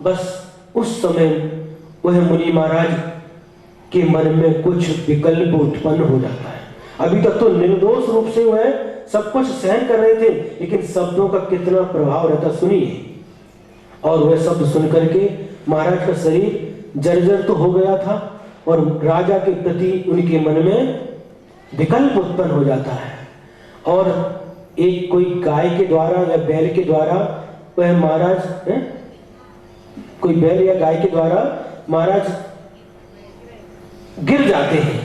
बस उस समय वह मुनि महाराज के मन में कुछ विकल्प उत्पन्न हो जाता है। अभी तक तो निर्दोष रूप से वह सब कुछ सहन कर रहे थे, लेकिन शब्दों का कितना प्रभाव रहता सुनिए। और वह शब्द सुन करके महाराज का शरीर जर्जर तो हो गया था और राजा के प्रति उनके मन में विकल्प उत्पन्न हो जाता है। और एक कोई गाय के द्वारा या बैल के द्वारा वह महाराज कोई बैल या गाय के द्वारा महाराज गिर जाते हैं,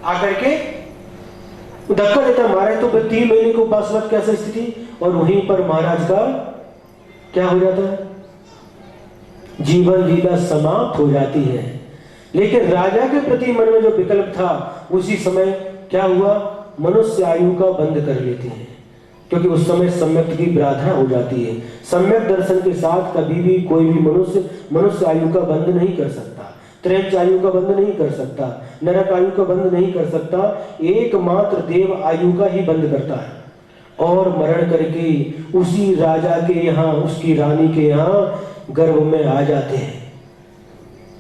आकर के धक्का देता महाराज। तो 3 महीने को उपासवत कैसा स्थिति, और वहीं पर महाराज का क्या हो जाता है, जीवन लीला समाप्त हो जाती है। लेकिन राजा के प्रति मन में जो विकल्प था, उसी समय क्या हुआ, मनुष्य आयु का बंद कर लेते हैं, क्योंकि उस समय सम्यक की प्रार्थना हो जाती है। सम्यक दर्शन के साथ कभी भी कोई भी मनुष्य आयु का बंद नहीं कर सकता, त्रैच आयु का बंद नहीं कर सकता, नरक आयु का बंद नहीं कर सकता, एकमात्र देव आयु का ही बंद करता है। और मरण करके उसी राजा के यहाँ, उसकी रानी के यहाँ गर्भ में आ जाते हैं।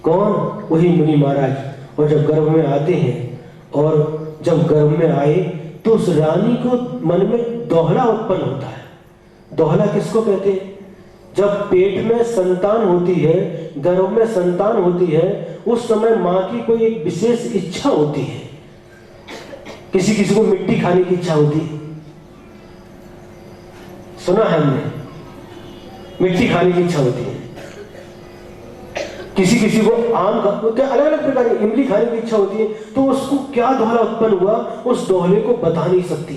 कौन, वही मुनि महाराज। और जब गर्भ में आते हैं, और जब गर्भ में आए तो उस रानी को मन में दोहला उत्पन्न होता है। दोहला किसको कहते हैं, जब पेट में संतान होती है, गर्भ में संतान होती है, उस समय मां की कोई एक विशेष इच्छा होती है। किसी किसी को मिट्टी खाने की इच्छा होती है, सुना है हमने, मिट्टी खाने की इच्छा होती है। किसी किसी को आम का, अलग अलग प्रकार की इमली खाने की इच्छा होती है। तो उसको क्या दोहला उत्पन्न हुआ, उस दोहले को बता नहीं सकती।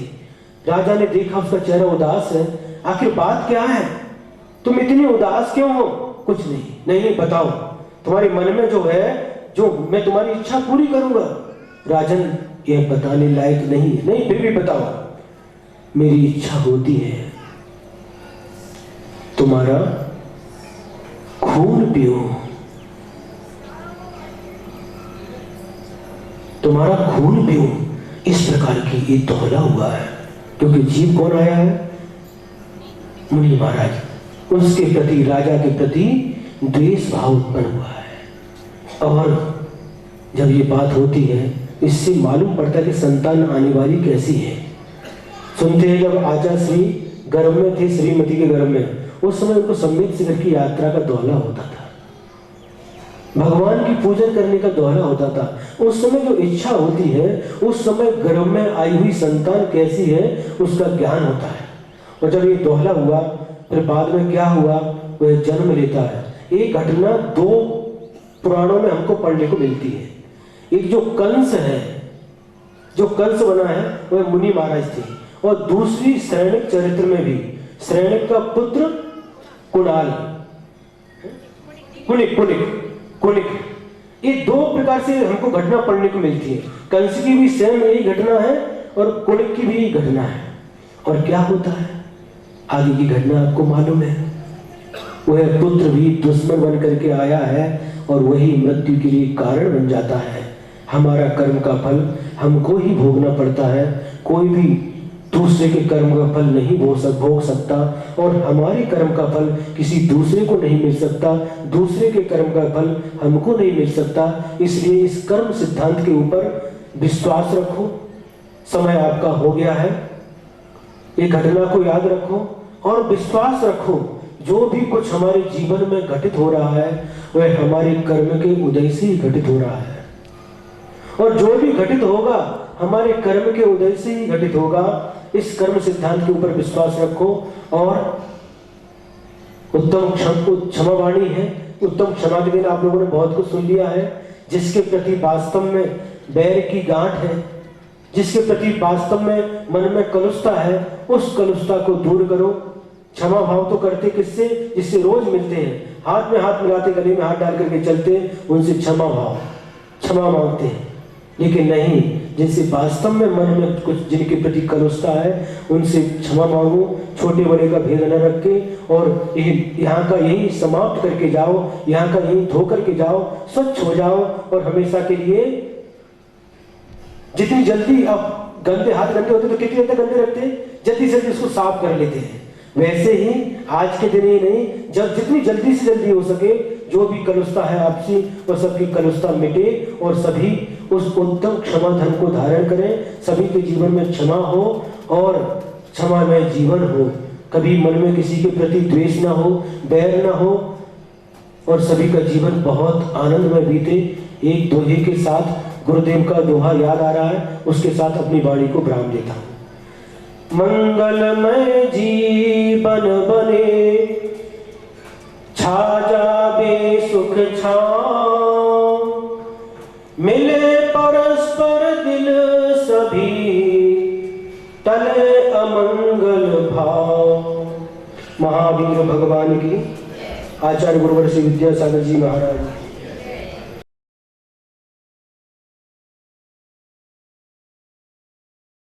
राजा ने देखा उसका चेहरा उदास है, आखिर बात क्या है, तुम इतनी उदास क्यों हो। कुछ नहीं, नहीं बताओ, तुम्हारे मन में जो है, जो मैं तुम्हारी इच्छा पूरी करूंगा। राजन यह बताने लायक नहीं है। नहीं, फिर भी बताओ। मेरी इच्छा होती है तुम्हारा खून पीऊं, तुम्हारा खून पीऊं। इस प्रकार की ये दोहला हुआ है, क्योंकि जीव कौन आया है, मुनि महाराज। उसके प्रति, राजा के प्रति द्वेष भाव उत्पन्न हुआ है। और जब ये बात होती है, इससे मालूम पड़ता है कि संतान आने वाली कैसी है। सुनते हैं जब आचा श्री गर्भ में थे, श्रीमती के गर्भ में, उस समय उनको संबित शिखर की यात्रा का दोहला होता था, भगवान की पूजन करने का दोहला होता था। उस समय जो इच्छा होती है, उस समय गर्भ में आई हुई संतान कैसी है, उसका ज्ञान होता है। और जब ये दोहला हुआ, फिर बाद में क्या हुआ, वह जन्म लेता है। एक घटना 2 पुराणों में हमको पढ़ने को मिलती है। एक जो कंस है, जो कंस बना है, वह मुनि महाराज थे। और दूसरी श्रेणिक चरित्र में भी श्रेणिक का पुत्र कुणाल, कुणिक, ये 2 प्रकार से हमको घटना पढ़ने को मिलती है। कंस की भी सेम यही घटना है और कुणिक की भी यही घटना है। और क्या होता है, आगे की घटना आपको मालूम है। वह पुत्र भी दुश्मन बन करके आया है और वही मृत्यु के लिए कारण बन जाता है। हमारा कर्म का फल हमको ही भोगना पड़ता है, कोई भी दूसरे के कर्म का फल नहीं भोग सकता। और हमारे कर्म का फल किसी दूसरे को नहीं मिल सकता, दूसरे के कर्म का फल हमको नहीं मिल सकता। इसलिए इस कर्म सिद्धांत के ऊपर विश्वास रखो। समय आपका हो गया है, ये घटना को याद रखो और विश्वास रखो, जो भी कुछ हमारे जीवन में घटित हो रहा है, वह हमारे कर्म के उदय से ही घटित हो रहा है। और जो भी घटित होगा, हमारे कर्म के उदय से ही घटित होगा। इस कर्म सिद्धांत के ऊपर विश्वास रखो। और उत्तम क्षमावाणी है। उत्तम क्षमा के दिन आप लोगों ने बहुत कुछ सुन लिया है। जिसके प्रति वास्तव में बैर की गांठ है, जिसके प्रति वास्तव में मन में कलुषता है, उस कलुषता को दूर करो। क्षमा भाव तो करते किससे, जिससे रोज मिलते हैं, हाथ में हाथ मिलाते, गले में हाथ डाल करके चलते, उनसे क्षमा मांगते हैं। लेकिन नहीं, जिनसे वास्तव में मन में कुछ, जिनके प्रति कलुषता है, उनसे क्षमा मांगो। छोटे बड़े का भेद न रख के, और यहाँ का यही समाप्त करके जाओ, यहाँ का यही धो करके जाओ, स्वच्छ हो जाओ। और हमेशा के लिए जितनी जल्दी, अब गंदे हाथ गंदे होते तो कितनी देर तक गंदे रखते हैं, जल्दी से जल्दी उसको साफ कर लेते हैं। वैसे ही आज के दिन ही नहीं, जब जितनी जल्दी से जल्दी हो सके जो भी कलुषता है आपसी वो सबकी कलुषता मिटे और सभी उस उत्तम क्षमा धर्म को धारण करें। सभी के जीवन में क्षमा हो और क्षमामय जीवन हो, कभी मन में किसी के प्रति द्वेष ना हो, बैर ना हो और सभी का जीवन बहुत आनंदमय बीते। एक दोहे के साथ गुरुदेव का दोहा याद आ रहा है, उसके साथ अपनी वाणी को विराम देता हूं। मंगलमय जीवन बने छा जावे सुख छाँव, मिले परस्पर दिल सभी टले अमंगल भाव। महावीर भगवान की, आचार्य गुरुवर श्री विद्यासागर जी महाराज।